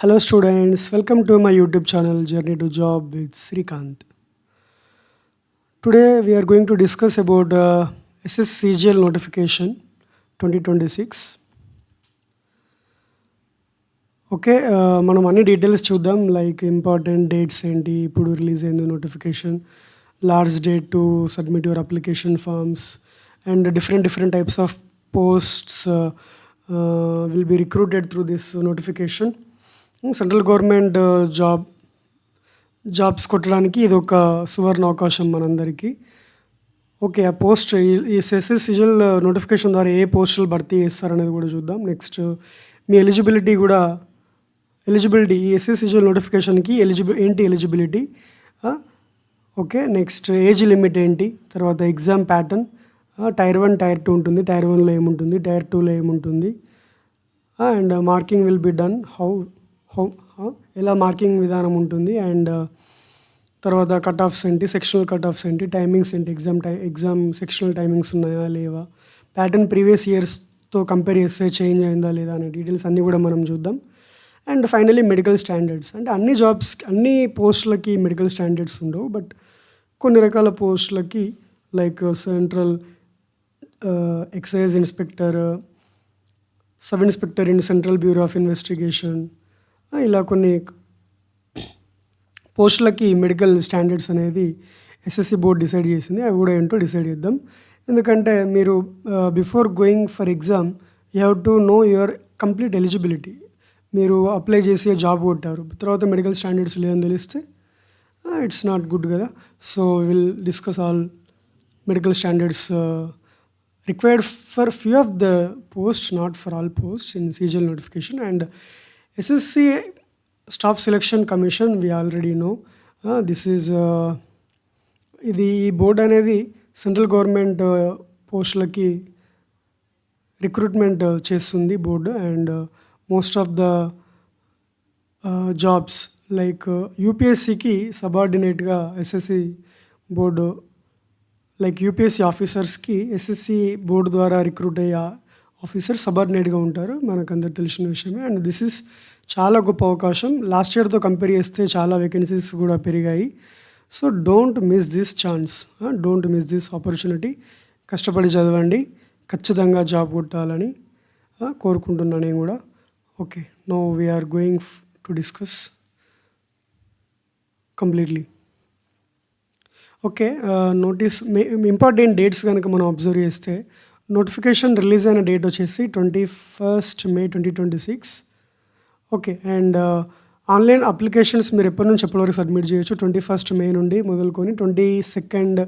Hello students, welcome to my YouTube channel Journey to Job with Srikanth. Today we are going to discuss about SSCGL notification 2026. Okay మనం అన్ని details చూద్దాం like important dates ఏంటి ఇప్పుడు release అయింది notification last date to submit your application forms and different types of posts will be recruited through this notification central government jobs కొట్టడానికి ఇది ఒక సువర్ణ అవకాశం మనందరికీ. ఓకే, ఆ పోస్ట్ ఈ ఎస్ఎస్సిజిఎల్ నోటిఫికేషన్ ద్వారా ఏ పోస్టులు భర్తీ చేస్తారనేది కూడా చూద్దాం. నెక్స్ట్ మీ ఎలిజిబిలిటీ ఈ ఎస్ఎస్సిజిఎల్ నోటిఫికేషన్కి eligibility. Okay, next age limit ఏంటి, తర్వాత ఎగ్జామ్ ప్యాటర్న్, టైర్ 1 టైర్ 2 ఉంటుంది, టైర్ 1లో ఏముంటుంది, టైర్ 2లో ఏముంటుంది, and marking will be done ఎలా మార్కింగ్ విధానం ఉంటుంది, అండ్ తర్వాత కట్ ఆఫ్స్ ఏంటి, సెక్షనల్ కట్ ఆఫ్స్ ఏంటి, టైమింగ్స్ ఏంటి, ఎగ్జామ్ సెక్షనల్ టైమింగ్స్ ఉన్నాయా లేవా, ప్యాటర్న్ ప్రీవియస్ ఇయర్స్తో కంపేర్ చేస్తే చేంజ్ అయిందా లేదా అనే డీటెయిల్స్ అన్నీ కూడా మనం చూద్దాం. అండ్ ఫైనలీ మెడికల్ స్టాండర్డ్స్, అంటే అన్ని పోస్టులకి మెడికల్ స్టాండర్డ్స్ ఉండవు, బట్ కొన్ని రకాల పోస్టులకి like central excise inspector, sub inspector in central bureau of investigation, ఇలా కొన్ని పోస్టులకి మెడికల్ స్టాండర్డ్స్ అనేది ఎస్ఎస్సి బోర్డ్ డిసైడ్ చేసింది. అవి కూడా ఏంటో డిసైడ్ చేద్దాం. ఎందుకంటే మీరు before going for exam you have to know your complete eligibility. మీరు అప్లై చేసి జాబ్ కొట్టారు, తర్వాత మెడికల్ స్టాండర్డ్స్ లేదని తెలిస్తే ఇట్స్ నాట్ గుడ్ కదా. So will discuss all medical standards required for few of the post, not for all post in CGL notification. And SSC staff selection commission we already know this is ఇది ఈ board అనేది central government పోస్టులకి recruitment చేస్తుంది board. And most of the jobs like యూపీఎస్సికి సబార్డినేట్గా SSC board, like UPSC ఆఫీసర్స్కి SSC board ద్వారా recruit అయ్యే ఆఫీసర్ సబార్డినేట్గా ఉంటారు, మనకు అందరు తెలిసిన విషయమే. అండ్ దిస్ ఈస్ చాలా గొప్ప అవకాశం. లాస్ట్ ఇయర్తో కంపేర్ చేస్తే చాలా వేకెన్సీస్ కూడా పెరిగాయి. So don't miss this chance, don't miss this opportunity. కష్టపడి చదవండి, ఖచ్చితంగా జాబ్ కొట్టాలని కోరుకుంటున్నాను నేను కూడా. Okay, now we're going to discuss completely. Okay, notice important dates కనుక మనం అబ్జర్వ్ చేస్తే నోటిఫికేషన్ రిలీజ్ అయిన డేట్ వచ్చేసి 21st May 2026. Okay, and online applications మీరు ఎప్పటి నుంచి ఎప్పటి వరకు సబ్మిట్ చేయొచ్చు, 21st May నుండి మొదలుకొని 22nd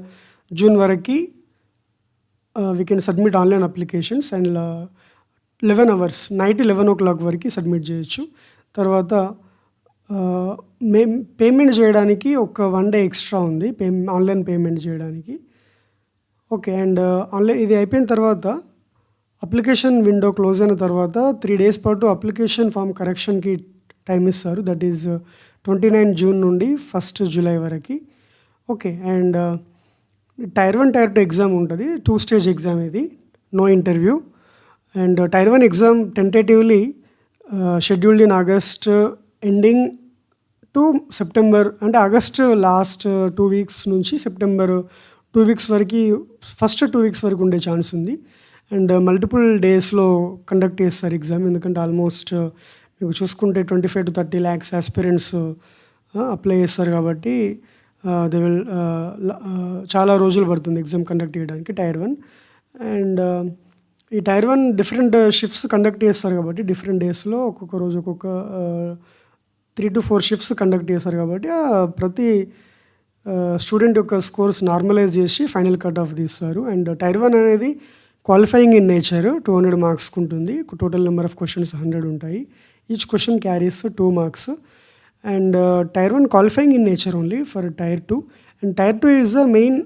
June వరకు we can submit online applications. And 11 hours night 11 o'clock వరకు సబ్మిట్ చేయొచ్చు. తర్వాత పేమెంట్ చేయడానికి ఒక 1 day ఎక్స్ట్రా ఉంది ఆన్లైన్ పేమెంట్ చేయడానికి. ఓకే, అండ్ ఆన్లైన్ ఇది అయిపోయిన తర్వాత అప్లికేషన్ విండో క్లోజ్ అయిన తర్వాత 3 days పాటు అప్లికేషన్ ఫామ్ కరెక్షన్కి టైం ఇస్తారు. దట్ ఈజ్ 29 June నుండి 1st July వరకు. Okay, and tier 1 tier 2 exam ఉంటుంది, 2-stage ఎగ్జామ్ ఇది, no interview. And tier 1 exam tentatively scheduled in August ending to September, అంటే ఆగస్ట్ లాస్ట్ 2 weeks నుంచి September 2 weeks వరకు, first 2 weeks వరకు ఉండే chance ఉంది. అండ్ మల్టిపుల్ డేస్లో కండక్ట్ చేస్తారు ఎగ్జామ్, ఎందుకంటే ఆల్మోస్ట్ మీకు చూసుకుంటే 25 to 30 lakhs ఆస్పిరెంట్స్ అప్లై చేస్తారు కాబట్టి దే విల్ చాలా రోజులు పడుతుంది ఎగ్జామ్ కండక్ట్ చేయడానికి టైర్ 1. అండ్ ఈ టైర్ 1 డిఫరెంట్ షిఫ్ట్స్ కండక్ట్ చేస్తారు కాబట్టి డిఫరెంట్ డేస్లో ఒక్కొక్క రోజు ఒక్కొక్క 3 to 4 shifts కండక్ట్ చేస్తారు కాబట్టి ప్రతి స్టూడెంట్ యొక్క స్కోర్స్ నార్మలైజ్ చేసి ఫైనల్ కట్ ఆఫ్ తీస్తారు. అండ్ టైర్ 1 అనేది క్వాలిఫైయింగ్ ఇన్ నేచర్, 200 marks ఉంటుంది. టోటల్ నెంబర్ ఆఫ్ క్వశ్చన్స్ 100 ఉంటాయి. Each question carries 2 marks. And tier 1 qualifying in nature only for tier 2. And tier 2 is the main,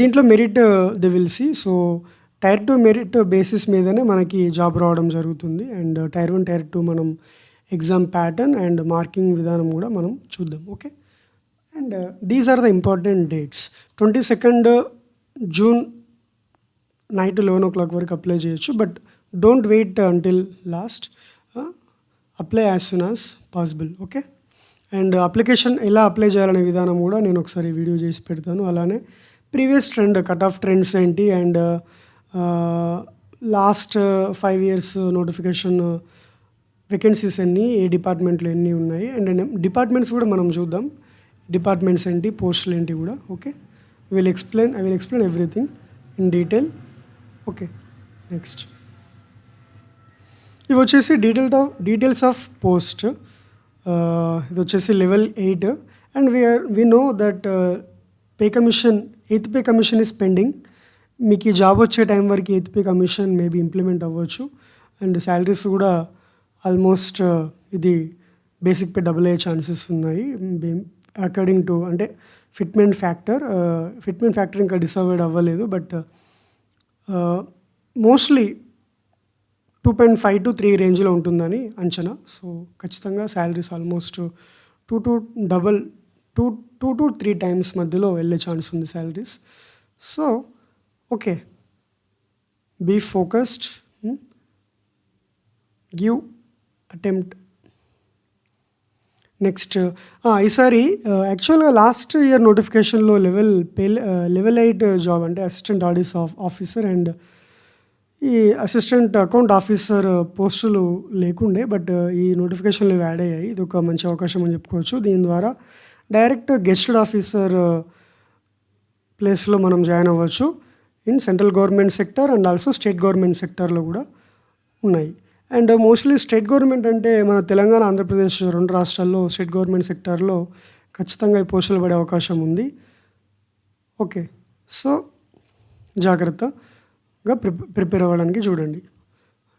దీంట్లో merit they will see. So tier 2 merit basis మీదనే మనకి job రావడం జరుగుతుంది. And tier 1 tier 2 మనం exam pattern and marking విధానం కూడా మనం చూద్దాం. Okay, and these are the important dates. 22nd June night 11 o'clock వరకు అప్లై చేయొచ్చు, but don't wait until last. Apply as soon as possible. Okay. And application ఎలా apply చేయాలనే విధానం కూడా నేను ఒకసారి వీడియో చేసి పెడతాను. అలానే previous trend, cut off trends ఏంటి, and last 5 years notification vacancies ఎన్ని, ఏ డిపార్ట్మెంట్లో ఎన్ని ఉన్నాయి, అండ్ డిపార్ట్మెంట్స్ కూడా మనం చూద్దాం. డిపార్ట్మెంట్స్ ఏంటి, పోస్టులు ఏంటి కూడా. Okay. I will explain everything in detail. Okay. Next ఇవి వచ్చేసి డీటెయిల్స్ ఆఫ్ పోస్ట్. ఇది వచ్చేసి level 8 and we know that pay commission, 8th pay commission is pending. మీకు ఈ జాబ్ వచ్చే టైం వరకు 8th pay commission maybe implement అవ్వచ్చు. And salaries కూడా ఆల్మోస్ట్ ఇది బేసిక్ పే డబుల్ అయ్యే ఛాన్సెస్ ఉన్నాయి అకార్డింగ్ టు, అంటే ఫిట్మెంట్ ఫ్యాక్టర్ ఇంకా డిసైడ్ అవ్వలేదు, బట్ మోస్ట్లీ 2.5 to 3 రేంజ్లో ఉంటుందని అంచనా. సో ఖచ్చితంగా శాలరీస్ ఆల్మోస్ట్ 2 to 3 times మధ్యలో వెళ్ళే ఛాన్స్ ఉంది salaries. So okay, be focused, give attempt. Next ఈసారి యాక్చువల్గా లాస్ట్ ఇయర్ నోటిఫికేషన్లో లెవెల్ 8 జాబ్ అంటే అసిస్టెంట్ ఆడిట్ ఆఫీసర్ అండ్ ఈ అసిస్టెంట్ అకౌంట్ ఆఫీసర్ పోస్టులు లేకుండే, బట్ ఈ నోటిఫికేషన్లు యాడ్ అయ్యాయి. ఇది ఒక మంచి అవకాశం అని చెప్పుకోవచ్చు. దీని ద్వారా డైరెక్ట్ గెస్టెడ్ ఆఫీసర్ ప్లేస్లో మనం జాయిన్ అవ్వచ్చు in central government sector and also state government సెక్టర్లో కూడా ఉన్నాయి. అండ్ మోస్ట్లీ స్టేట్ గవర్నమెంట్ అంటే మన తెలంగాణ, ఆంధ్రప్రదేశ్ 2 రాష్ట్రాల్లో స్టేట్ గవర్నమెంట్ సెక్టార్లో ఖచ్చితంగా ఈ పోస్టులు పడే అవకాశం ఉంది. ఓకే. సో జాగ్రత్తగా ప్రిపేర్ అవ్వడానికి చూడండి.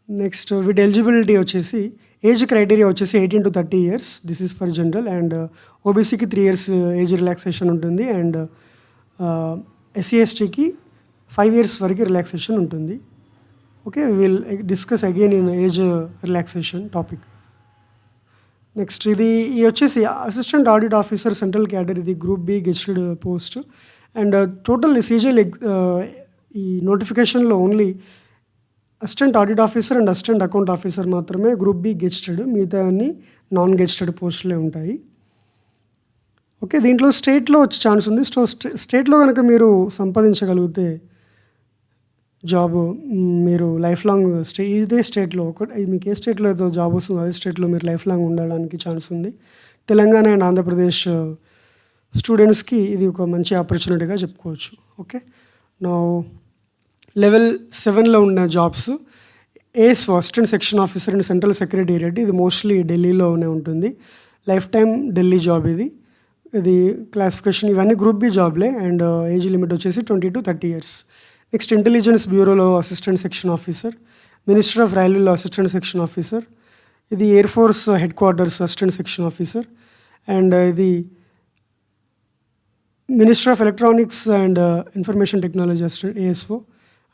నెక్స్ట్ వీటి ఎలిజిబిలిటీ వచ్చేసి, ఏజ్ క్రైటీరియా వచ్చేసి 18 to 30 years. This is for general. And ఓబీసీకి 3 years ఏజ్ రిలాక్సేషన్ ఉంటుంది. అండ్ ఎస్సీ ఎస్టీకి 5 years వరకు రిలాక్సేషన్ ఉంటుంది. Okay, will discuss again in age relaxation topic. Next ఇది వచ్చేసి assistant audit officer central cadre, ఇది group B gazetted post. And total CGL ఈ నోటిఫికేషన్లో only assistant audit officer and assistant account officer మాత్రమే group B gazetted, మిగతా అన్ని non గెస్టెడ్ పోస్టులే ఉంటాయి. Okay, దీంట్లో స్టేట్లో వచ్చే ఛాన్స్ ఉంది. స్టేట్లో కనుక మీరు సంపాదించగలిగితే జాబ్, మీరు లైఫ్ లాంగ్ ఇదే స్టేట్లో మీకు ఏ స్టేట్లో అయితే జాబ్ వస్తుందో అదే స్టేట్లో మీరు లైఫ్ లాంగ్ ఉండడానికి ఛాన్స్ ఉంది. తెలంగాణ అండ్ ఆంధ్రప్రదేశ్ స్టూడెంట్స్కి ఇది ఒక మంచి ఆపర్చునిటీగా చెప్పుకోవచ్చు. ఓకే, నా లెవెల్ 7లో ఉన్న jobs, ASO assistant section officer and central secretariat, ఇది మోస్ట్లీ ఢిల్లీలోనే ఉంటుంది. లైఫ్ టైం ఢిల్లీ జాబ్ ఇది క్లాసిఫికేషన్, ఇవన్నీ గ్రూప్ బి జాబ్లే. అండ్ ఏజ్ లిమిట్ వచ్చేసి 20 to 30 years. నెక్స్ట్ ఇంటెలిజెన్స్ బ్యూరోలో assistant section officer, minister of రైల్వేలో అసిస్టెంట్ సెక్షన్ ఆఫీసర్, ఇది air force headquarters assistant section officer. And ఇది minister of electronics and information technology assistant, ASO,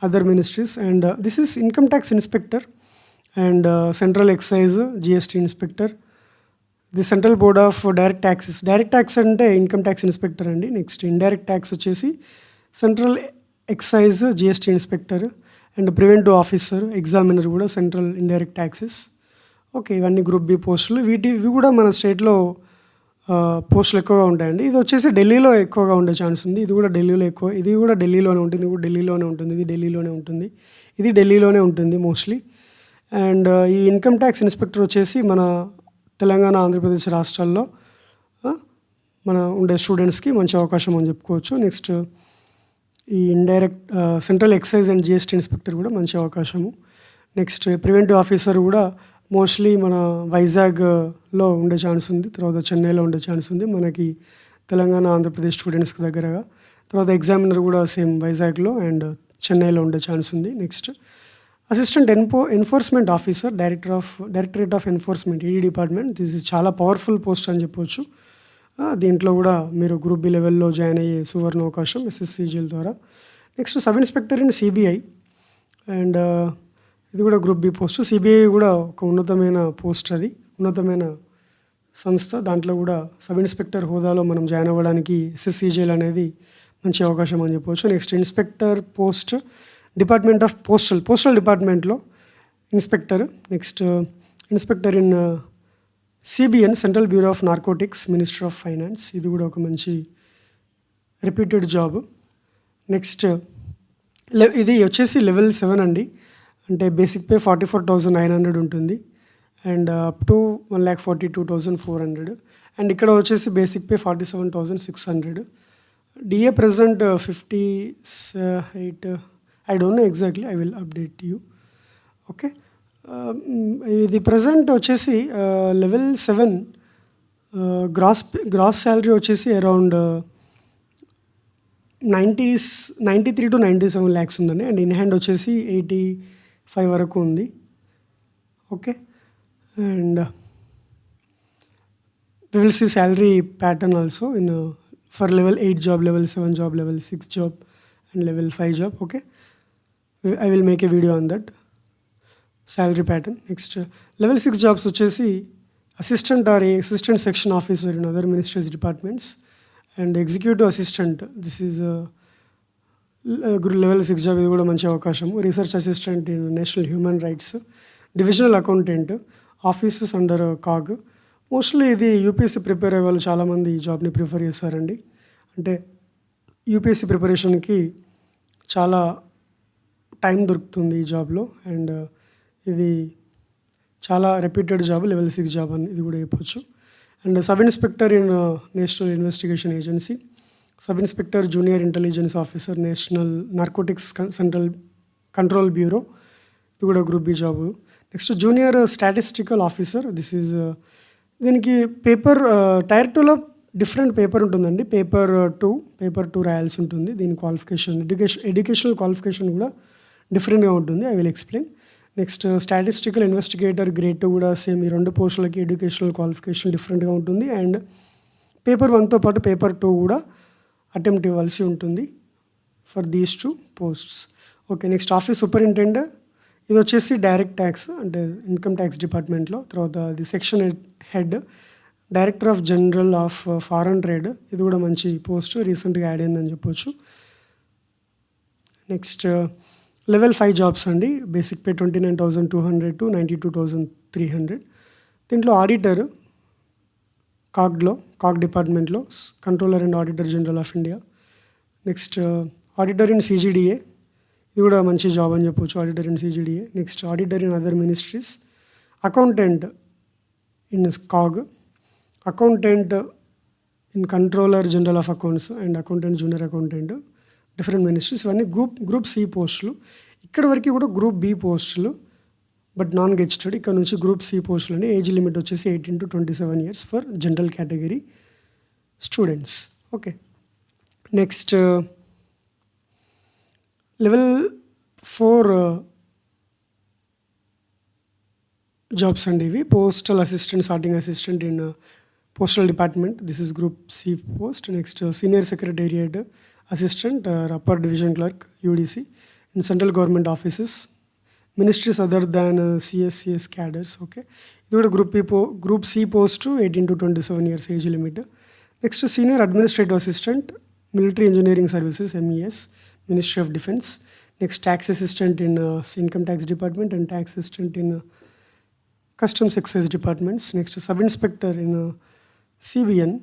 other ministries. And this is income tax inspector and central excise GST inspector, the central board of direct taxes. Direct tax అంటే income tax inspector అండి. Next indirect tax వచ్చేసి central excise GST inspector. And preventive officer, examiner కూడా central indirect taxes. Okay, ఇవన్నీ group B పోస్టులు. ఇవి కూడా మన స్టేట్లో పోస్టులు ఎక్కువగా ఉంటాయండి. ఇది వచ్చేసి ఢిల్లీలో ఎక్కువగా ఉండే ఛాన్స్ ఉంది. ఇది కూడా ఢిల్లీలోనే ఉంటుంది, ఇది కూడా ఢిల్లీలోనే ఉంటుంది, ఇది ఢిల్లీలోనే ఉంటుంది మోస్ట్లీ. అండ్ ఈ ఇన్కమ్ ట్యాక్స్ ఇన్స్పెక్టర్ వచ్చేసి మన తెలంగాణ, ఆంధ్రప్రదేశ్ రాష్ట్రాల్లో మన ఉండే స్టూడెంట్స్కి మంచి అవకాశం అని చెప్పుకోవచ్చు. నెక్స్ట్ ఈ indirect central excise and GST inspector కూడా మంచి అవకాశము. నెక్స్ట్ ప్రివెంటివ్ ఆఫీసర్ కూడా మోస్ట్లీ మన వైజాగ్లో ఉండే ఛాన్స్ ఉంది, తర్వాత చెన్నైలో ఉండే ఛాన్స్ ఉంది మనకి తెలంగాణ, ఆంధ్రప్రదేశ్ స్టూడెంట్స్కి దగ్గరగా. తర్వాత ఎగ్జామినర్ కూడా సేమ్ వైజాగ్లో అండ్ చెన్నైలో ఉండే ఛాన్స్ ఉంది. Next assistant enforcement officer, directorate of enforcement, ED department. ఇది చాలా పవర్ఫుల్ పోస్ట్ అని చెప్పవచ్చు. దీంట్లో కూడా మీరు గ్రూప్ బి లెవెల్లో జాయిన్ అయ్యే సువర్ణ అవకాశం ఎస్ఎస్సిజిఎల్ ద్వారా. Next sub inspector in CBI, and ఇది కూడా గ్రూప్ బి పోస్ట్. సిబిఐ కూడా ఒక ఉన్నతమైన పోస్ట్, అది ఉన్నతమైన సంస్థ. దాంట్లో కూడా సబ్ ఇన్స్పెక్టర్ హోదాలో మనం జాయిన్ అవ్వడానికి ఎస్ఎస్సిజిఎల్ అనేది మంచి అవకాశం అని చెప్పవచ్చు. Next inspector post, department of postal డిపార్ట్మెంట్లో inspector. Next inspector in CBN central bureau of narcotics, minister of finance. ఇది కూడా ఒక మంచి రిపీటెడ్ జాబ్. నెక్స్ట్ ఇది వచ్చేసి లెవెల్ 7 అండి. అంటే బేసిక్ పే 44,900 ఉంటుంది అండ్ అప్ టు 1,42,400. అండ్ ఇక్కడ వచ్చేసి basic pay 47,600. DA present 58. I don't know exactly, I will update you. Okay, ఇది ప్రజెంట్ వచ్చేసి లెవెల్ 7 గ్రాస్ శాలరీ వచ్చేసి అరౌండ్ 93 to 97 lakhs ఉందండి. అండ్ ఇన్ హ్యాండ్ వచ్చేసి 85 వరకు ఉంది. Okay, and we will see salary pattern also in for level 8 job, level 7 job, level 6 job and level 5 job. Okay, I will make a video on that salary pattern. Next, level 6 jobs వచ్చేసి assistant or a assistant section officer in other ministries departments and executive assistant. This is a level 6 job. ఇది కూడా మంచి అవకాశం. Research assistant in national human rights, divisional accountant, offices under CAG. Mostly ఇది UPSC prepare అయ్యే వాళ్ళు చాలామంది ఈ జాబ్ని ప్రిఫర్ చేస్తారండి. అంటే యూపీఎస్సీ ప్రిపరేషన్కి చాలా టైం దొరుకుతుంది ఈ జాబ్లో. అండ్ ఇది చాలా రెప్యూటెడ్ జాబ్, లెవెల్ 6 జాబ్ అని ఇది కూడా చెప్పొచ్చు. And sub inspector in national investigation agency, sub inspector junior intelligence officer, national narcotics central control bureau, ఇది కూడా group B job. Next junior statistical officer. This is దీనికి paper tier 2లో different paper ఉంటుందండి. Paper 2 రాయాల్సి ఉంటుంది. దీని qualification educational qualification కూడా డిఫరెంట్గా ఉంటుంది. I will explain. Next statistical investigator grade 2 కూడా సేమ్. ఈ 2 పోస్టులకి ఎడ్యుకేషనల్ క్వాలిఫికేషన్ డిఫరెంట్గా ఉంటుంది. అండ్ పేపర్ 1తో పాటు పేపర్ 2 కూడా అటెంప్ట్ ఇవ్వాల్సి ఉంటుంది for these 2 posts. Okay, next office superintendent. ఇది వచ్చేసి డైరెక్ట్ ట్యాక్స్ అంటే ఇన్కమ్ ట్యాక్స్ డిపార్ట్మెంట్లో. తర్వాత అది section head, director of general of foreign trade. ఇది కూడా మంచి పోస్ట్, రీసెంట్గా యాడ్ అయిందని చెప్పొచ్చు. నెక్స్ట్ లెవెల్ 5 జాబ్స్ అండి. Basic pay 29,200 to 92,300. దీంట్లో ఆడిటర్ కాగ్ డిపార్ట్మెంట్లో, controller and auditor general of India. Next auditor in CGDA, ఇది కూడా మంచి జాబ్ అని చెప్పొచ్చు, auditor in సిజిడిఏ. Next auditor in other ministries, accountant in CAG, accountant in controller general of accounts and accountant junior accountant, different ministries. ఇవన్నీ group C పోస్టులు. ఇక్కడ వరకు కూడా గ్రూప్ బి పోస్టులు, బట్ నాన్ గెజిటెడ్. ఇక్కడ నుంచి గ్రూప్ సి పోస్టులు అండి. ఏజ్ లిమిట్ వచ్చేసి 18 to 27 years for general category students. Okay, next level 4 jobs అండి ఇవి. Postal assistant, sorting assistant in postal department. This is group C post. Next senior secretariat assistant, upper division clerk, UDC in central government offices, ministries other than CSCS cadres. Okay, ఇది కూడా group C post, 18 to 27 years age limit. Next senior administrative assistant, military engineering services, MES, ministry of defence. Next tax assistant in income tax department and tax assistant in customs excise departments. Next sub inspector in CBN,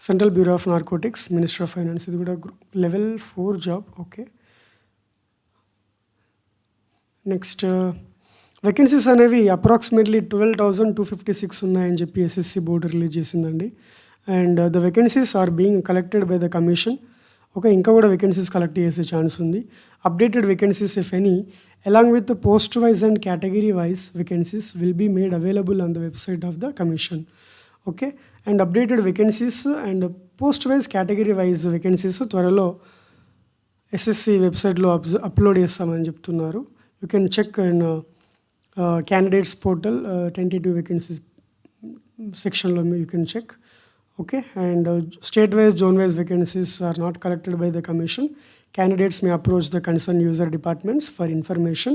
central bureau of narcotics, minister of finance. ఇది కూడా level 4 job. Okay, next vacancies అనేవి approximately 12,256 ఉన్నాయని చెప్పి SSC board release చేసిందండి. And the vacancies are being collected by the commission. Okay, ఇంకా కూడా vacancies collect చేసే chance ఉంది. Updated vacancies if any along with the post wise and category wise vacancies will be made available on the website of the commission. Okay, and updated vacancies and post wise category wise vacancies త్వరలో SSC వెబ్సైట్లో upload చేస్తామని చెప్తున్నారు. You can check in candidates portal tentative vacancies సెక్షన్లో you can check. Okay, and state wise, zone wise vacancies are not collected by the commission. Candidates may approach the concerned user departments for information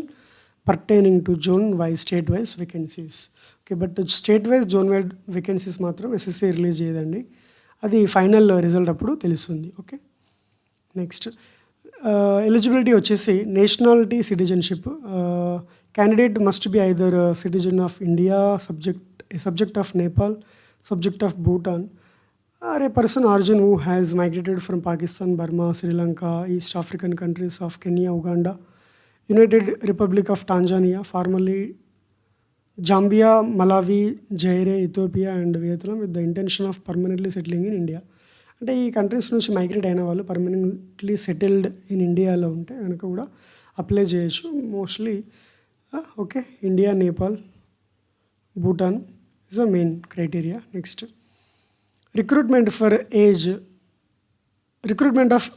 pertaining to zone wise, state wise vacancies. Okay, but state wise, zone wise vacancies మాత్రం SSC release చేయదండి. అది final result అప్పుడు తెలుస్తుంది. Okay, next eligibility వచ్చేసి nationality, citizenship. Candidate must be either citizen of India, subject a subject of Nepal, subject of Bhutan, or a person origin who has migrated from Pakistan, Burma, Sri Lanka, East African countries of Kenya, Uganda, United Republic of Tanzania, formerly Zambia, Malawi, Zaire, Ethiopia and Vietnam with the intention of permanently settling in India. అంటే ఈ countries నుంచి migrate అయిన వాళ్ళు permanently settled in ఇండియాలో ఉంటే కనుక కూడా apply చేయొచ్చు. Mostly okay, India, Nepal, Bhutan is a main criteria. Next recruitment for age, recruitment of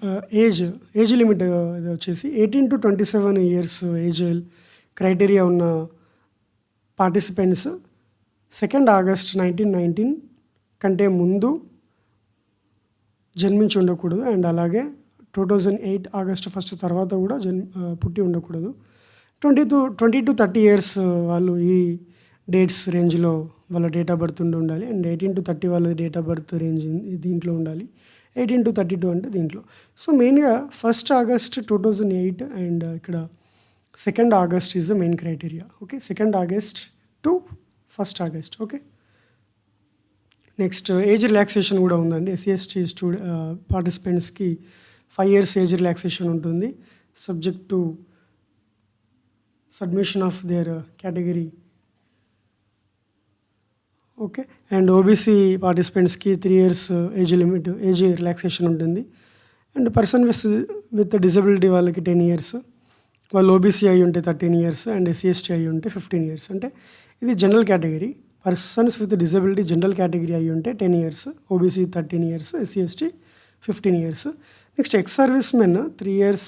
age limit ఇది వచ్చేసి 18 to 27 years ఏజ్ క్రైటీరియా ఉన్న పార్టిసిపెంట్స్ 2nd August 1919 కంటే ముందు జన్మించి ఉండకూడదు. అండ్ అలాగే 2008 August 1 తర్వాత కూడా పుట్టి ఉండకూడదు. 20 to 30 years వాళ్ళు ఈ డేట్స్ రేంజ్లో వాళ్ళ డేట్ ఆఫ్ బర్త్ ఉండాలి. అండ్ 18 to 30 వాళ్ళ డేట్ ఆఫ్ బర్త్ రేంజ్ దీంట్లో ఉండాలి. 18 to 32 అంటే దీంట్లో. సో మెయిన్గా 1st August 2008 అండ్ ఇక్కడ 2nd August is the main criteria. Okay, 2nd August to 1st August. Okay, next age relaxation కూడా ఉందండి. SC/ST పార్టిసిపెంట్స్కి 5 years ఏజ్ రిలాక్సేషన్ ఉంటుంది, subject to submission of their category. Okay, and OBC పార్టిసిపెంట్స్కి 3 years age relaxation ఉంటుంది. And person with disability వాళ్ళకి 10 years, వాళ్ళు OBC అయి ఉంటే 13 years అండ్ SC/ST అయి ఉంటే 15 years. అంటే ఇది general category. Persons with disability general category అయి ఉంటే 10 years, OBC 13 years, SC/ST 15 years. Next ex servicemen 3 years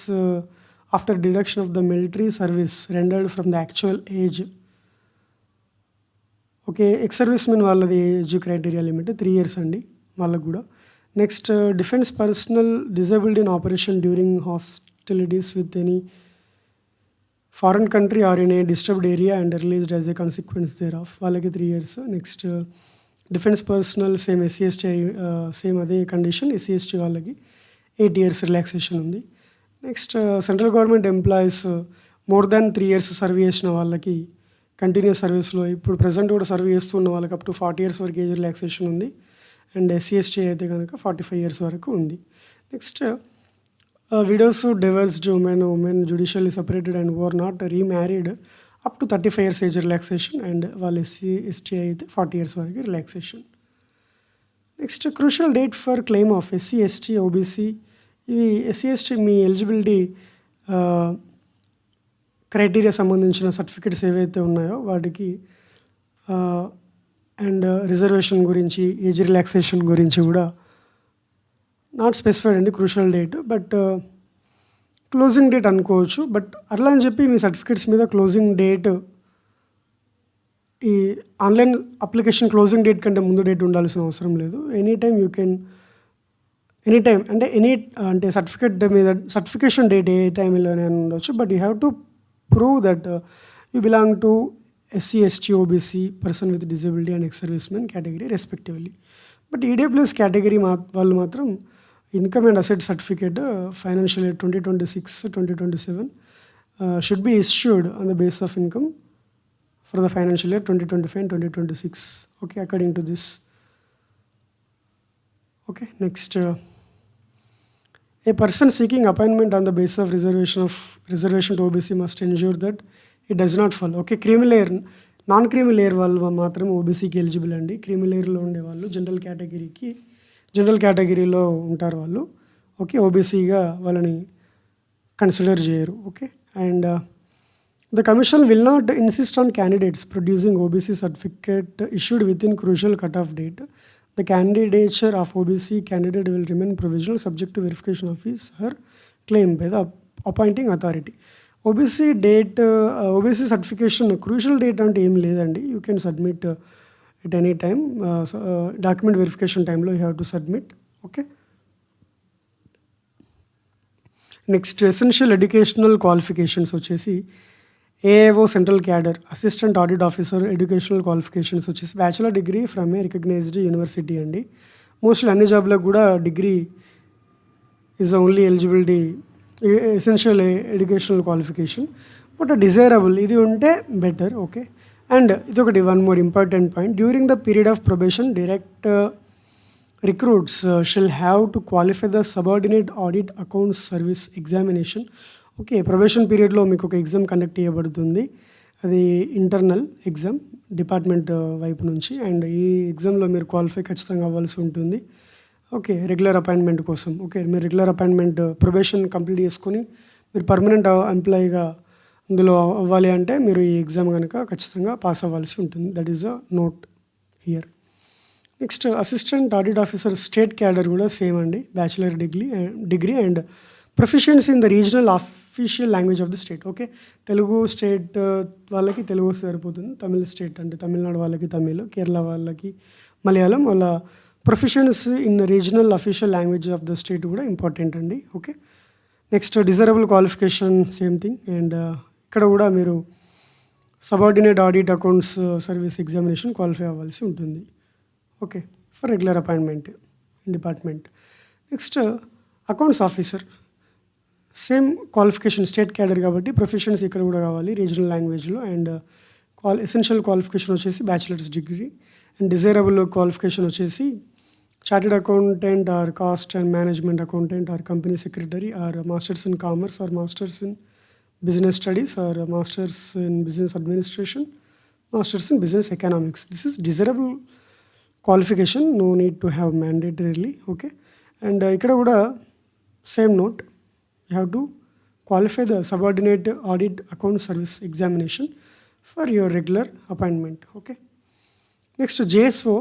after deduction of the military service rendered from the actual age. Okay, ex servicemen వాళ్ళది age criteria limit 3 years అండి వాళ్ళకు కూడా. Next defence personnel disability in operation during hostilities with any foreign country or in a disturbed area and released as a consequence thereof వాళ్ళకి 3 years. Next defence personnel same SC/ST same అదే condition, SC/ST వాళ్ళకి 8 years relaxation ఉంది. Next central government employees more than 3 years serve చేసిన వాళ్ళకి continuous సర్వీస్లో ఇప్పుడు present కూడా serve చేస్తున్న వాళ్ళకి అప్ టు 40 years వరకు ఏజ్ రిలాక్సేషన్ ఉంది. అండ్ SC/ST అయితే కనుక 45 years వరకు ఉంది. Next widows who divorced women judicially separated and who are not remarried up to 35 years age relaxation and వాళ్ళు SC/ST అయితే 40 years వరకు relaxation. Next crucial date for claim of SC/ST OBC. ఇవి SC/ST మీ eligibility criteria సంబంధించిన certificates ఏవైతే ఉన్నాయో వాటికి and reservation గురించి, age relaxation గురించి కూడా నాట్ స్పెసిఫైడ్ అండి crucial date, but closing date అనుకోవచ్చు. బట్ అట్లా అని చెప్పి మీ సర్టిఫికేట్స్ మీద క్లోజింగ్ డేట్, ఈ ఆన్లైన్ అప్లికేషన్ క్లోజింగ్ డేట్ కంటే ముందు డేట్ ఉండాల్సిన అవసరం లేదు. ఎనీ టైమ్ అంటే సర్టిఫికేట్ మీద సర్టిఫికేషన్ డేట్ ఏ టైంలోనే ఉండొచ్చు. But you have to prove that you belong to SC/ST OBC, person with disability and ex service men category respectively. But EWS category వాళ్ళు మాత్రం income and asset certificate financial year 2026-2027 should be issued on the base of income for the financial year 2025 and 2026. Okay, according to this. Okay, next A person seeking appointment on the base of reservation to OBC must ensure that it does not fall. Okay, creamy layer, non creamy layer వాళ్ళు మాత్రం OBCకి eligible అండి. Creamy లేయర్లో ఉండేవాళ్ళు general కేటగిరీలో ఉంటారు వాళ్ళు. Okay, OBCగా వాళ్ళని consider చేయరు. Okay, and the commission will not insist on candidates producing OBC certificate issued with in crucial cut off date. The candidature of OBC candidate will remain provisional subject to verification of his her claim by the appointing authority. OBC date, OBC certification crucial date అంటే ఏం లేదండి. You can submit at any time. Document verification time లో you have to submit. Okay. Next, essential educational qualifications వచ్చేసి AAO central cadre, assistant audit officer educational qualifications వచ్చేసి bachelor degree from a recognised university అండి. Mostly అన్ని జాబ్లకు కూడా degree is only eligibility, essential educational qualification. But desirable ఇది ఉంటే better. Okay, and ఇదొకటి one more important point, during the period of probation direct recruits shall have to qualify the subordinate audit accounts service examination. Okay, probation పీరియడ్లో మీకు ఒక exam conduct చేయబడుతుంది, అది internal exam department వైపు నుంచి, and ఈ ఎగ్జామ్లో మీరు క్వాలిఫై ఖచ్చితంగా అవ్వాల్సి ఉంటుంది. ఓకే, రెగ్యులర్ అపాయింట్మెంట్ కోసం. ఓకే, మీరు రెగ్యులర్ అపాయింట్మెంట్ ప్రొబేషన్ కంప్లీట్ చేసుకొని మీరు పర్మనెంట్ ఎంప్లాయీగా అందులో అవ్వాలి అంటే మీరు ఈ ఎగ్జామ్ కనుక ఖచ్చితంగా పాస్ అవ్వాల్సి ఉంటుంది. That is a note here. Next assistant audit officer state cadre కూడా సేమ్ అండి, bachelor degree and proficiency in the regional official language of the state. Okay, Telugu state వాళ్ళకి తెలుగు సరిపోతుంది, తమిళ స్టేట్ అంటే తమిళనాడు వాళ్ళకి తమిళ్, కేరళ వాళ్ళకి మలయాళం, వాళ్ళ proficiency in regional official language of the state కూడా important అండి. Okay, next desirable qualification same thing, and ఇక్కడ కూడా మీరు subordinate audit accounts service examination qualify అవ్వాల్సి ఉంటుంది. Okay, for regular appointment in department. Next accounts officer same qualification, state cadre కాబట్టి professions ఇక్కడ కూడా కావాలి రీజనల్ లాంగ్వేజ్లో, అండ్ ఎసెన్షియల్ క్వాలిఫికేషన్ వచ్చేసి bachelor's degree, and desirable qualification వచ్చేసి chartered accountant or cost and management accountant are company secretary or masters in commerce or masters in business studies or masters in business administration, masters in business economics. This is desirable qualification, no need to have mandatorily. Okay, and ikkada kuda same note, you have to qualify the subordinate audit account service examination for your regular appointment. Okay, next JSO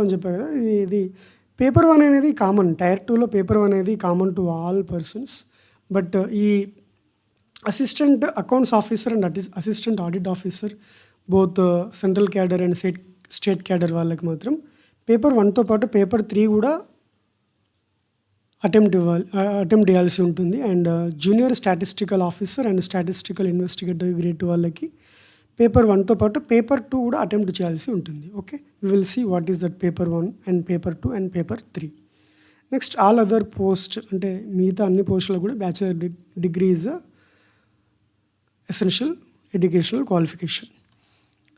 అని చెప్పా కదా, ఇది paper 1 అనేది common, tyre 2లో paper 1 అనేది common to all persons, but ఈ assistant accounts officer and assistant audit officer both central cadre and state cadre వాళ్ళకి మాత్రం పేపర్ 1తో పాటు పేపర్ 3 కూడా అటెంప్ట్ చేయాల్సి ఉంటుంది. And junior statistical officer and statistical investigative grade వాళ్ళకి పేపర్ 1తో పాటు పేపర్ 2 కూడా అటెంప్ట్ చేయాల్సి ఉంటుంది. Okay, we will see what is that paper 1 and paper 2 and paper 3. Next all other post, అంటే మిగతా అన్ని పోస్టులకు కూడా bachelor degree is essential educational qualification.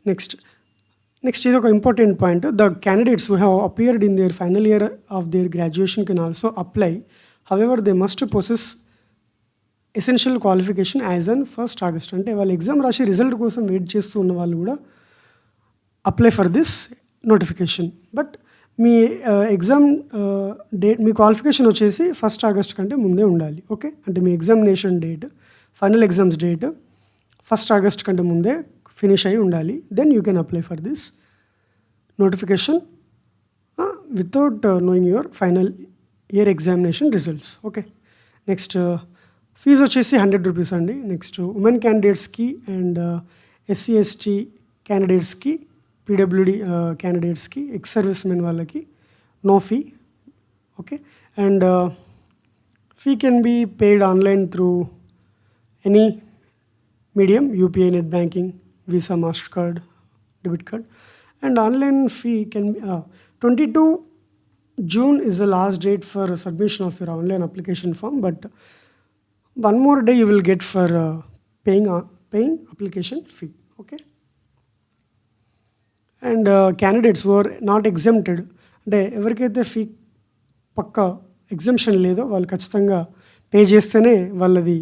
Next is a important point. The candidates who have appeared in their final year of their graduation can also apply. However, they must possess essential qualification as on 1st August. అంటే వాళ్ళు exam రాసి result కోసం wait చేస్తూ ఉన్న వాళ్ళు కూడా apply for this notification. But మీ exam date, మీ క్వాలిఫికేషన్ వచ్చేసి 1st August కంటే ముందే ఉండాలి. ఓకే, అంటే మీ examination date, final exams date 1st August కంటే ముందే ఫినిష్ అయి ఉండాలి. Then you can apply for this notification without knowing your final year examination results. Okay, next fee వచ్చేసి 100 రూపీస్ అండి. నెక్స్ట్ ఉమెన్ క్యాండిడేట్స్కి అండ్ SC ST క్యాండిడేట్స్కి, PWD క్యాండిడేట్స్కి, ex servicemen వాళ్ళకి no fee. Okay, and fee can be paid online through any medium, UPI, net banking, Visa, MasterCard, debit card, and online fee can be 22 June is the last date for submission of your online application form, but one more day you will get for paying application fee. Okay, and candidates who are not exempted, అంటే ఎవరికైతే fee పక్కా exemption లేదో వాళ్ళు ఖచ్చితంగా pay చేస్తేనే వాళ్ళది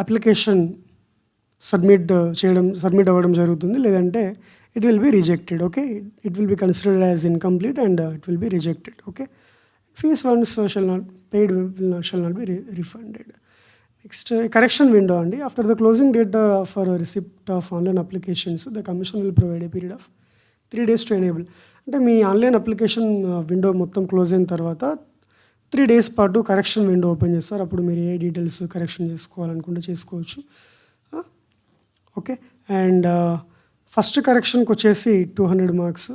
application submit అవ్వడం జరుగుతుంది, లేదంటే it will be rejected. Okay, it will be considered as incomplete and it will be rejected. Okay, fees once shall not paid shall not be refunded. Next correction window అండి. After the closing date for receipt of online applications the commission will provide a period of 3 days to enable. అంటే మీ online application window మొత్తం close అయిన తర్వాత 3 days పాటు correction window open చేస్తారు. అప్పుడు మీరు ఏ డీటెయిల్స్ కరెక్షన్ చేసుకోవాలనుకుంటే చేసుకోవచ్చు. ఓకే, అండ్ ఫస్ట్ కరెక్షన్కి వచ్చేసి 200 మార్క్స్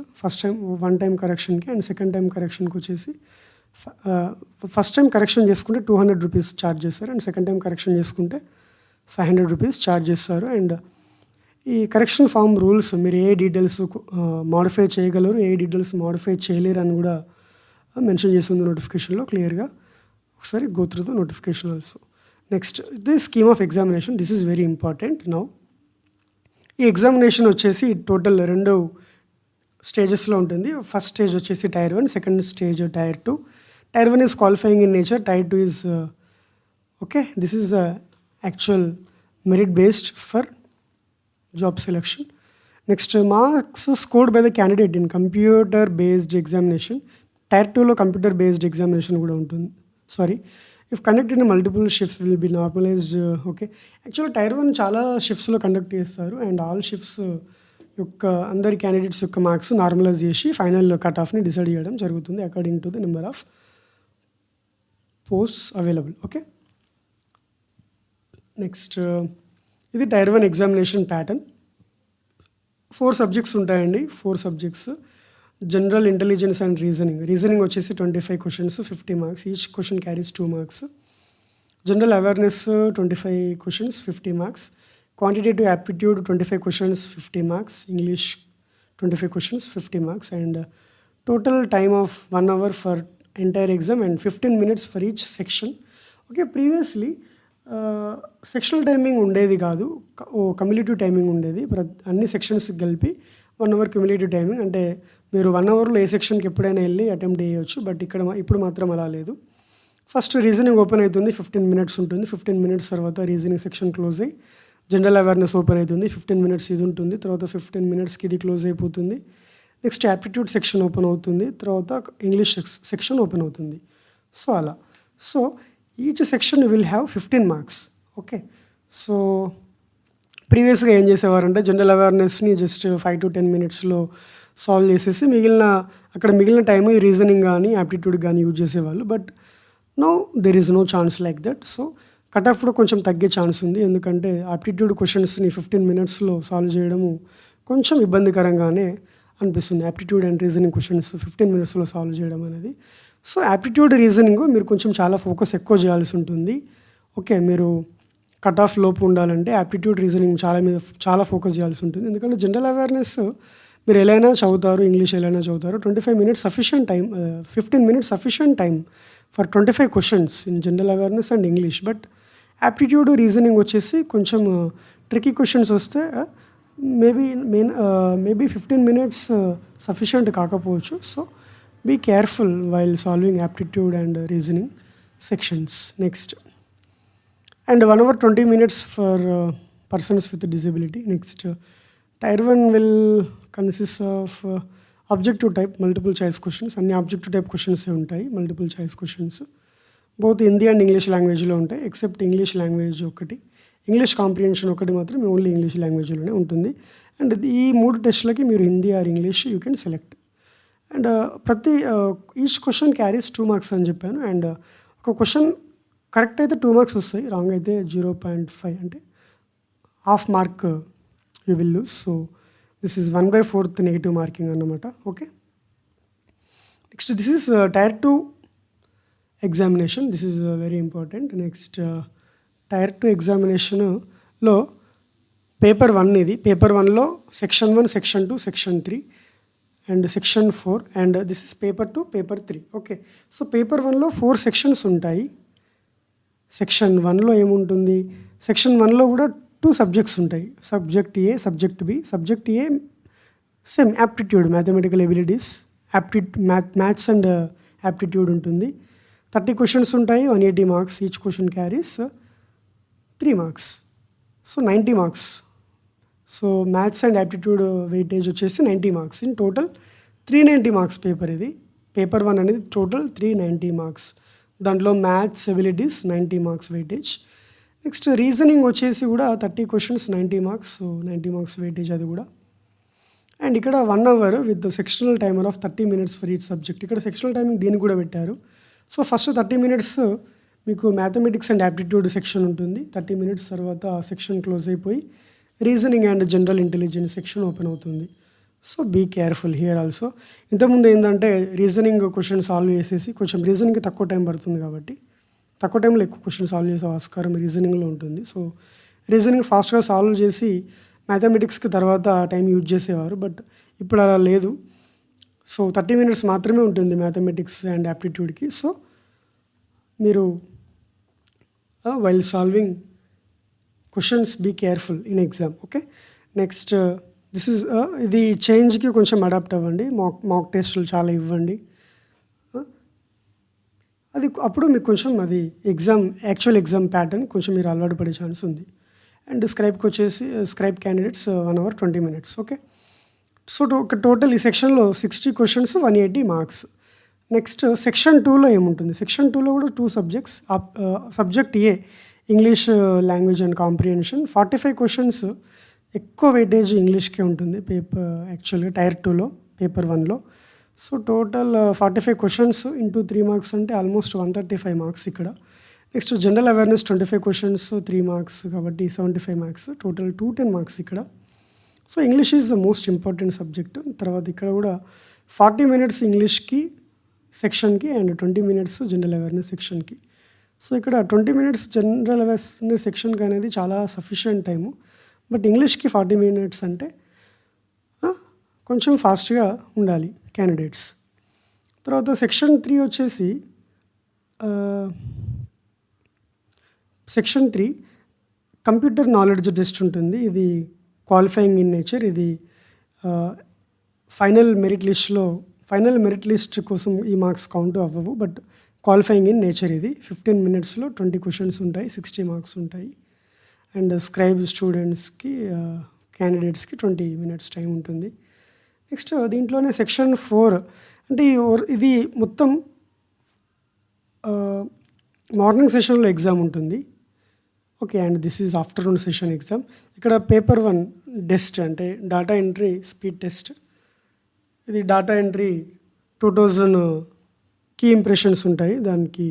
వన్ టైం కరెక్షన్కి, అండ్ సెకండ్ టైం కరెక్షన్కి వచ్చేసి ఫస్ట్ టైం కరెక్షన్ చేసుకుంటే 200 రూపీస్ ఛార్జ్ చేస్తారు, అండ్ సెకండ్ టైం కరెక్షన్ చేసుకుంటే 500 రూపీస్ ఛార్జ్ చేస్తారు. అండ్ ఈ కరెక్షన్ ఫామ్ రూల్స్, మీరు ఏ డీటెయిల్స్ మాడిఫై చేయగలరు, ఏ డీటెయిల్స్ మాడిఫై చేయలేరు అని కూడా మెన్షన్ చేస్తుంది నోటిఫికేషన్లో క్లియర్గా. ఒకసారి go through the notification also. Next the scheme of examination, this is very important. Now ఈ ఎగ్జామినేషన్ వచ్చేసి టోటల్ 2 స్టేజెస్లో ఉంటుంది. ఫస్ట్ స్టేజ్ వచ్చేసి tier 1, second stage tier 2. Tier 1 is qualifying in nature, tier 2 is okay, this is actual merit based for job selection. Next, marks scored by the candidate in computer based examination. Tier 2లో computer based examination కూడా ఉంటుంది. Sorry, if conducted in multiple shifts will be normalised. Okay, యాక్చువల్గా tyre 1 చాలా షిఫ్ట్స్లో conduct చేస్తారు and all shifts యొక్క అందరి candidates యొక్క marks normalise చేసి ఫైనల్ కట్ ఆఫ్ని డిసైడ్ చేయడం జరుగుతుంది according to the number of posts available. Okay, next ఇది టైర్ 1 ఎగ్జామినేషన్ ప్యాటర్న్. 4 సబ్జెక్ట్స్ ఉంటాయండి. 4 subjects: general, intelligence and reasoning వచ్చేసి 25 questions, 50 marks. Each question carries 2 marks. General awareness 25 questions, 50 marks. Quantitative aptitude 25 questions, 50 marks. English 25 questions, 50 marks. And total time of 1 hour for entire exam and 15 minutes for each section. Okay, previously sectional timing ఉండేది కాదు, కమ్యులేటివ్ timing ఉండేది. అన్ని సెక్షన్స్కి కలిపి 1 hour cumulative timing. అంటే మీరు 1 hourలో ఏ సెక్షన్కి ఎప్పుడైనా వెళ్ళి అటెంప్ట్ చేయవచ్చు. బట్ ఇప్పుడు మాత్రం అలా లేదు. ఫస్ట్ రీజనింగ్ ఓపెన్ అవుతుంది, 15 minutes ఉంటుంది. 15 minutes తర్వాత రీజనింగ్ సెక్షన్ క్లోజ్ అయ్యి జనరల్ అవేర్నెస్ ఓపెన్ అవుతుంది. 15 minutes ఇది ఉంటుంది. తర్వాత 15 minutesకి ఇది క్లోజ్ అయిపోతుంది. నెక్స్ట్ యాప్టిట్యూడ్ సెక్షన్ ఓపెన్ అవుతుంది. తర్వాత ఇంగ్లీష్ సెక్షన్ ఓపెన్ అవుతుంది. సో అలా. So each section will have 15 marks. Okay, so ప్రీవియస్గా ఏం చేసేవారంటే జనరల్ అవేర్నెస్ని జస్ట్ 5 to 10 minutesలో సాల్వ్ చేసేసి మిగిలిన టైం ఈ రీజనింగ్ కానీ యాప్టిట్యూడ్ కానీ యూజ్ చేసేవాళ్ళు. But no there is no chance like that. So cut off కూడా కొంచెం తగ్గే ఛాన్స్ ఉంది. ఎందుకంటే యాప్టిట్యూడ్ క్వశ్చన్స్ని 15 minutesలో సాల్వ్ చేయడము కొంచెం ఇబ్బందికరంగానే అనిపిస్తుంది. యాప్టిట్యూడ్ అండ్ రీజనింగ్ క్వశ్చన్స్ 15 minutesలో సాల్వ్ చేయడం అనేది. సో యాప్టిట్యూడ్, రీజనింగ్ మీరు కొంచెం చాలా ఫోకస్ ఎక్కువ చేయాల్సి ఉంటుంది. ఓకే, మీరు కట్ ఆఫ్ లోపు ఉండాలంటే యాప్టిట్యూడ్, రీజనింగ్ చాలా ఫోకస్ చేయాల్సి ఉంటుంది. ఎందుకంటే జనరల్ అవేర్నెస్ మీరు ఎలా అయినా చదువుతారు, ఇంగ్లీష్ ఎలా అయినా చదువుతారు. 25 minutes sufficient time, 15 minutes sufficient time for 25 questions in general awareness and English. But aptitude, reasoning వచ్చేసి కొంచెం ట్రికీ క్వశ్చన్స్ వస్తే మేబీ 15 minutes సఫిషియంట్ కాకపోవచ్చు. So be careful while solving aptitude and reasoning sections. Next, and 1 hour 20 minutes for persons with disability. Next, tier 1 will consist of objective type multiple choice questions. అన్ని objective type questions ఉంటాయి, multiple choice questions. Both Hindi and English లాంగ్వేజ్లో ఉంటాయి. Except English language ఒకటి, English comprehension ఒకటి మాత్రం only English లాంగ్వేజ్లోనే ఉంటుంది. And ఈ 3 టెస్ట్లకి మీరు Hindi or English you can select. And each question carries 2 marks అని చెప్పాను. అండ్ ఒక క్వశ్చన్ కరెక్ట్ అయితే 2 marks వస్తాయి, రాంగ్ అయితే 0.5 అంటే ½ mark you will lose. So this is 1/4 negative marking అన్నమాట. Okay, next this is tier 2 examination. This is very important. Next tier 2 ఎగ్జామినేషన్లో paper 1 ఇది. పేపర్ 1లో section 1, section 2, section 3 and section 4 and this is paper 2, paper 3. Okay, so paper 1లో 4 sections ఉంటాయి. Section 1లో ఏముంటుంది, section 1లో కూడా 2 subjects ఉంటాయి. Subject A, subject B. Subject A same aptitude, mathematical abilities, maths and aptitude ఉంటుంది. 30 questions ఉంటాయి, 180 marks. Each question carries 3 marks. So 90 marks. So maths and aptitude weightage వచ్చేసి 90 marks. In total 390 marks paper ఇది. Paper 1 అనేది total 390 marks. దాంట్లో maths abilities 90 marks weightage. Next reasoning వచ్చేసి కూడా 30 questions, 90 marks. So 90 marks weightage అది కూడా. And ఇక్కడ 1 hour with sectional timer of 30 minutes for each subject. ఇక్కడ సెక్షనల్ టైమింగ్ దీనికి కూడా పెట్టారు. సో ఫస్ట్ 30 minutes మీకు మ్యాథమెటిక్స్ అండ్ యాప్టిట్యూడ్ సెక్షన్ ఉంటుంది. 30 minutes తర్వాత ఆ సెక్షన్ క్లోజ్ అయిపోయి reasoning and general intelligence section open అవుతుంది. So be careful here also. ఇంతకుముందు ఏంటంటే రీజనింగ్ క్వశ్చన్ సాల్వ్ చేసేసి కొంచెం రీజనింగ్కి తక్కువ టైం పడుతుంది కాబట్టి తక్కువ టైంలో ఎక్కువ క్వశ్చన్ సాల్వ్ చేసే ఆస్కారం రీజనింగ్లో ఉంటుంది. సో రీజనింగ్ ఫాస్ట్గా సాల్వ్ చేసి మ్యాథమెటిక్స్కి తర్వాత టైం యూజ్ చేసేవారు. బట్ ఇప్పుడు అలా లేదు. సో 30 minutes మాత్రమే ఉంటుంది మ్యాథమెటిక్స్ అండ్ యాప్టిట్యూడ్కి. సో మీరు while solving questions be careful in exam. Okay, next this is ఇది చేంజ్కి కొంచెం అడాప్ట్ అవ్వండి. మాక్ టెస్టులు చాలా ఇవ్వండి. అది అప్పుడు మీకు కొంచెం అది యాక్చువల్ ఎగ్జామ్ ప్యాటర్న్ కొంచెం మీరు అలవాటు పడే ఛాన్స్ ఉంది. అండ్ స్క్రైబ్కి వచ్చేసి scribe candidates 1 hour 20 minutes. Okay. So total ఈ సెక్షన్లో 60 questions 180 marks. నెక్స్ట్ సెక్షన్ 2లో ఏముంటుంది? సెక్షన్ 2లో కూడా 2 subjects. Subject A English language and comprehension 45 questions. ఎక్కువ వెయిటేజ్ ఇంగ్లీష్కే ఉంటుంది యాక్చువల్గా టైర్ 2లో పేపర్ 1లో. So total 45 questions into 3 marks అంటే ఆల్మోస్ట్ 135 marks ఇక్కడ. Next general awareness 25 questions 3 marks కాబట్టి 75 marks. టోటల్ 210 marks ఇక్కడ. So English is the most important subject. తర్వాత ఇక్కడ కూడా 40 minutes ఇంగ్లీష్కి సెక్షన్కి అండ్ 20 minutes జనరల్ అవేర్నెస్ సెక్షన్కి. సో ఇక్కడ 20 minutes జనరల్ అవేర్నెస్ సెక్షన్కి అనేది చాలా సఫిషియంట్ టైము. బట్ ఇంగ్లీష్కి 40 minutes అంటే కొంచెం ఫాస్ట్గా ఉండాలి క్యాండిడేట్స్. తర్వాత సెక్షన్ 3 వచ్చేసి సెక్షన్ 3 కంప్యూటర్ నాలెడ్జ్ టెస్ట్ ఉంటుంది. ఇది క్వాలిఫైయింగ్ ఇన్ నేచర్. ఇది ఫైనల్ మెరిట్ లిస్ట్ కోసం ఈ మార్క్స్ కౌంట్ అవ్వవు. బట్ క్వాలిఫైయింగ్ ఇన్ నేచర్ ఇది 15 minutesలో 20 questions ఉంటాయి, 60 marks ఉంటాయి. అండ్ స్క్రైబ్ స్టూడెంట్స్కి క్యాండిడేట్స్కి 20 minutes టైం ఉంటుంది. నెక్స్ట్ దీంట్లోనే సెక్షన్ 4 అంటే ఇది మొత్తం మార్నింగ్ సెషన్లో ఎగ్జామ్ ఉంటుంది. Okay. And this is afternoon session exam. ఇక్కడ పేపర్ 1 టెస్ట్ అంటే డాటా ఎంట్రీ స్పీడ్ టెస్ట్. ఇది డాటా ఎంట్రీ 2000 కీ ఇంప్రెషన్స్ ఉంటాయి. దానికి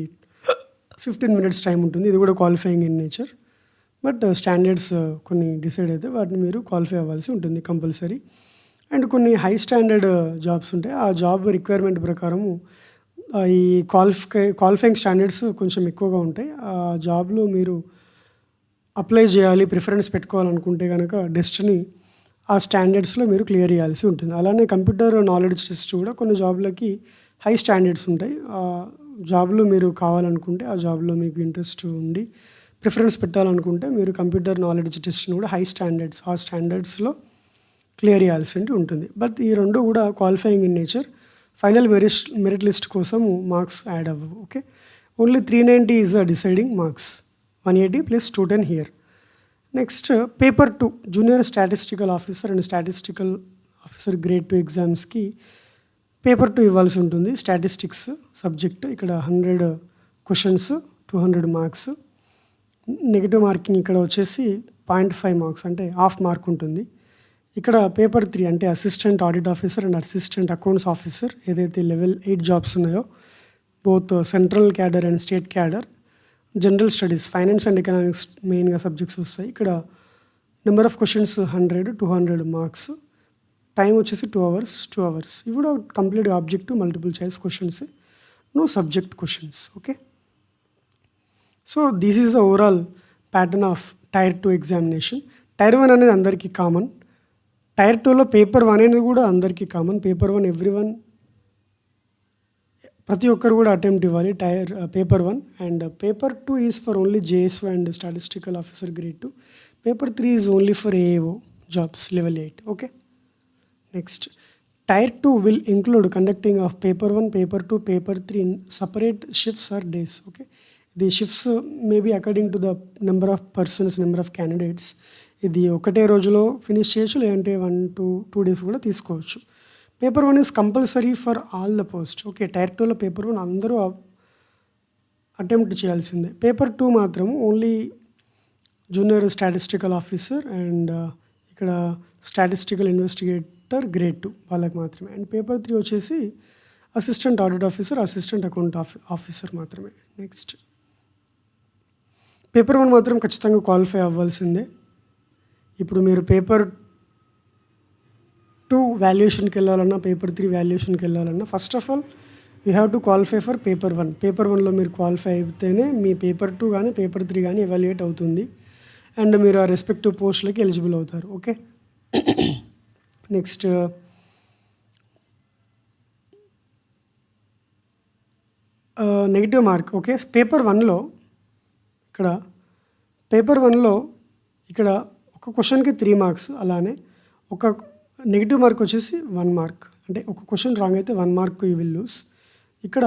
15 minutes టైం ఉంటుంది. ఇది కూడా qualifying in nature. But standards కొన్ని డిసైడ్ అయితే వాటిని మీరు క్వాలిఫై అవ్వాల్సి ఉంటుంది కంపల్సరీ. అండ్ కొన్ని హై స్టాండర్డ్ జాబ్స్ ఉంటాయి. ఆ జాబ్ రిక్వైర్మెంట్ ప్రకారము ఈ క్వాలిఫైయింగ్ స్టాండర్డ్స్ కొంచెం ఎక్కువగా ఉంటాయి. ఆ జాబ్లో మీరు అప్లై చేయాలి, ప్రిఫరెన్స్ పెట్టుకోవాలనుకుంటే కనుక డెస్ట్ని ఆ స్టాండర్డ్స్లో మీరు క్లియర్ చేయాల్సి ఉంటుంది. అలానే కంప్యూటర్ నాలెడ్జ్ టెస్ట్ కూడా కొన్ని జాబ్లకి హై స్టాండర్డ్స్ ఉంటాయి. ఆ జాబ్లో మీరు కావాలనుకుంటే ఆ జాబ్లో మీకు ఇంట్రెస్ట్ ఉండి ప్రిఫరెన్స్ పెట్టాలనుకుంటే మీరు కంప్యూటర్ నాలెడ్జ్ టెస్ట్ని కూడా హై స్టాండర్డ్స్ ఆ స్టాండర్డ్స్లో క్లియర్ చేయాల్సి ఉంటుంది. బట్ ఈ రెండు కూడా qualifying in nature. Final merit list కోసం మార్క్స్ యాడ్ అవ్వవు. Okay. Only 390 is deciding marks, 180 + 210 here. Next paper 2 junior statistical officer and statistical officer grade 2 ఎగ్జామ్స్కి పేపర్ 2 ఇవ్వాల్సి ఉంటుంది. Statistics subject. ఇక్కడ 100 questions 200 marks. నెగిటివ్ మార్కింగ్ ఇక్కడ వచ్చేసి 0.5 marks అంటే half mark ఉంటుంది. ఇక్కడ పేపర్ 3 అంటే assistant audit officer and assistant accounts officer ఏదైతే లెవెల్ 8 జాబ్స్ ఉన్నాయో both central cadre and state cadre. General studies finance and economics మెయిన్గా సబ్జెక్ట్స్ వస్తాయి. ఇక్కడ number of questions 100 200 marks. Time వచ్చేసి 2 hours. ఇవి కూడా complete objective multiple choice questions, no subject questions. Okay. So this is the overall pattern of tier 2 examination. Tier 1 అనేది అందరికీ common. Tyre 2లో paper 1 అనేది కూడా అందరికీ కామన్. పేపర్ 1 ప్రతి ఒక్కరు కూడా అటెంప్ట్ ఇవ్వాలి paper 1. And paper 2 is for only JSO and statistical officer grade 2. Paper 3 is only for AAO jobs level 8. Okay. Next tier 2 will include conducting of paper 1, paper 2, paper 3 in separate shifts or days. Okay. The shifts maybe according to the number of persons, number of candidates. ఇది ఒకటే రోజులో finish చేయొచ్చు, లేదంటే 1 to 2 days కూడా తీసుకోవచ్చు. Paper 1 is compulsory for all the post. Okay. Tier 2లో paper 1 అందరూ అటెంప్ట్ చేయాల్సిందే. పేపర్ 2 మాత్రం only junior statistical officer and ఇక్కడ స్టాటిస్టికల్ ఇన్వెస్టిగేటర్ గ్రేడ్ 2 వాళ్ళకి మాత్రమే. అండ్ పేపర్ 3 వచ్చేసి assistant audit officer, assistant account officer మాత్రమే. నెక్స్ట్ పేపర్ 1 మాత్రం ఖచ్చితంగా క్వాలిఫై అవ్వాల్సిందే. ఇప్పుడు మీరు పేపర్ 2 వాల్యుయేషన్కి వెళ్ళాలన్నా, పేపర్ 3 వాల్యుయేషన్కి వెళ్ళాలన్నా first of all you have to qualify for paper 1. Paper 1లో మీరు క్వాలిఫై అయితేనే మీ పేపర్ 2 కానీ పేపర్ 3 కానీ ఎవాల్యుయేట్ అవుతుంది అండ్ మీరు ఆ రెస్పెక్టివ్ పోస్టులకి ఎలిజిబుల్ అవుతారు. Okay. Next negative mark. Okay. Paper 1లో ఇక్కడ ఒక క్వశ్చన్కి 3 మార్క్స్. అలానే ఒక నెగిటివ్ మార్క్ వచ్చేసి 1 మార్క్. అంటే ఒక క్వశ్చన్ రాంగ్ అయితే 1 మార్క్ యూ విల్ లూజ్. ఇక్కడ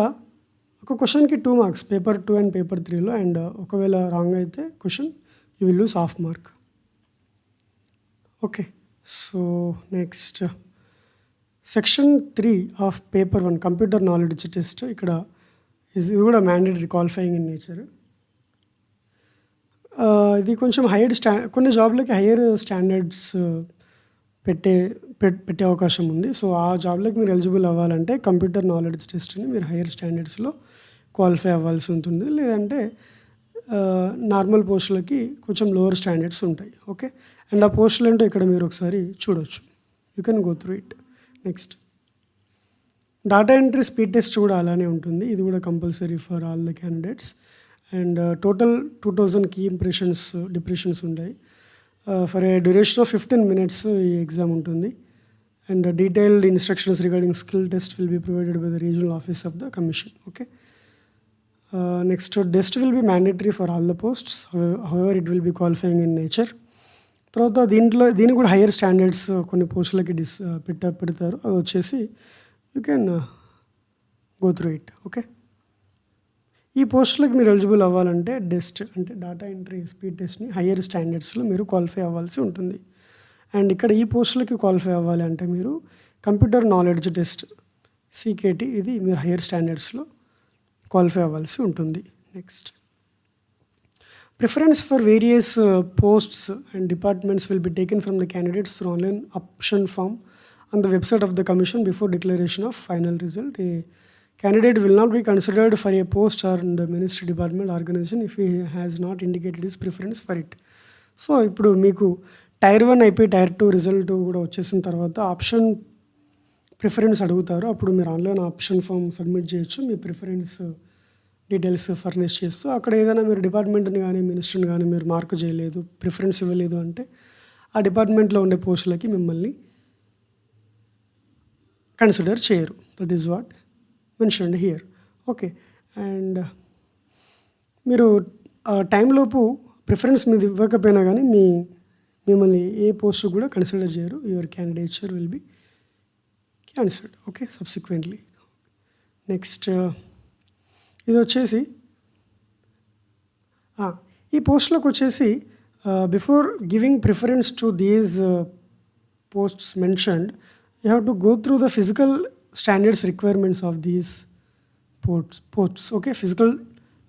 ఒక క్వశ్చన్కి 2 మార్క్స్ పేపర్ 2 అండ్ పేపర్ 3లో. అండ్ ఒకవేళ రాంగ్ అయితే question you will lose half mark. Okay, so next section 3 of paper 1 computer knowledge test. ఇక్కడ ఇది కూడా మ్యాండేటరీ క్వాలిఫైయింగ్ ఇన్ నేచర్. ఇది కొంచెం కొన్ని జాబ్లకి హైయర్ స్టాండర్డ్స్ పెట్టే అవకాశం ఉంది. సో ఆ జాబ్లకి మీరు ఎలిజిబుల్ అవ్వాలంటే కంప్యూటర్ నాలెడ్జ్ టెస్ట్ని మీరు హైయర్ స్టాండర్డ్స్లో క్వాలిఫై అవ్వాల్సి ఉంటుంది. లేదంటే నార్మల్ పోస్టులకి కొంచెం లోవర్ స్టాండర్డ్స్ ఉంటాయి. ఓకే, అండ్ ఆ పోస్టులు ఏంటో ఇక్కడ మీరు ఒకసారి చూడొచ్చు. You can go through it. Next data entry speed test కూడా అలానే ఉంటుంది. ఇది కూడా compulsory for all the candidates. And total 2000 key depressions ఉంటాయి. For a duration of 15 minutes ఈ ఎగ్జామ్ ఉంటుంది. And detailed instructions regarding skill test will be provided by the regional office of the commission. Okay, next test will be mandatory for all the posts. However it will be qualifying in nature. తర్వాత దీనికి కూడా hire standards కొన్ని పోస్టులకి పెడతారు. అది వచ్చేసి you can go through it. Okay, ఈ పోస్టులకు మీరు ఎలిజిబుల్ అవ్వాలంటే డెస్ట్ అంటే డేటా ఎంట్రీ స్పీడ్ టెస్ట్ని హయ్యర్ స్టాండర్డ్స్లో మీరు క్వాలిఫై అవ్వాల్సి ఉంటుంది. అండ్ ఇక్కడ ఈ పోస్టులకి క్వాలిఫై అవ్వాలి అంటే మీరు కంప్యూటర్ నాలెడ్జ్ టెస్ట్ CKT ఇది మీరు హయ్యర్ స్టాండర్డ్స్లో క్వాలిఫై అవ్వాల్సి ఉంటుంది. Next preference for various posts and departments will be taken from the candidates through online option form on the website of the commission before declaration of final result. Candidate will not be considered for a post or in the ministry department organization if he has not indicated his preference for it. So ఇప్పుడు మీకు Tier 1 అయిపోయి Tier 2 result కూడా వచ్చేసిన తర్వాత option preference అడుగుతారు. అప్పుడు మీరు online option form submit చేయొచ్చు. మీ ప్రిఫరెన్స్ డీటెయిల్స్ ఫర్నిష్ చేస్తూ అక్కడ ఏదైనా మీరు డిపార్ట్మెంట్ని కానీ మినిస్టర్ని కానీ మీరు మార్క్ చేయలేదు, ప్రిఫరెన్స్ ఇవ్వలేదు అంటే ఆ డిపార్ట్మెంట్లో ఉండే పోస్టులకి మిమ్మల్ని కన్సిడర్ చేయరు. That is what mentioned here. Okay, and మీరు టైంలోపు ప్రిఫరెన్స్ మీద ఇవ్వకపోయినా కానీ మిమ్మల్ని ఏ పోస్ట్ కూడా కన్సిడర్ చేయరు. Your candidature will be cancelled. Okay, subsequently. Next ఇది వచ్చేసి ఈ పోస్ట్లోకి వచ్చేసి before giving preference to these posts mentioned you have to go through the physical standards requirements of these posts. Okay, physical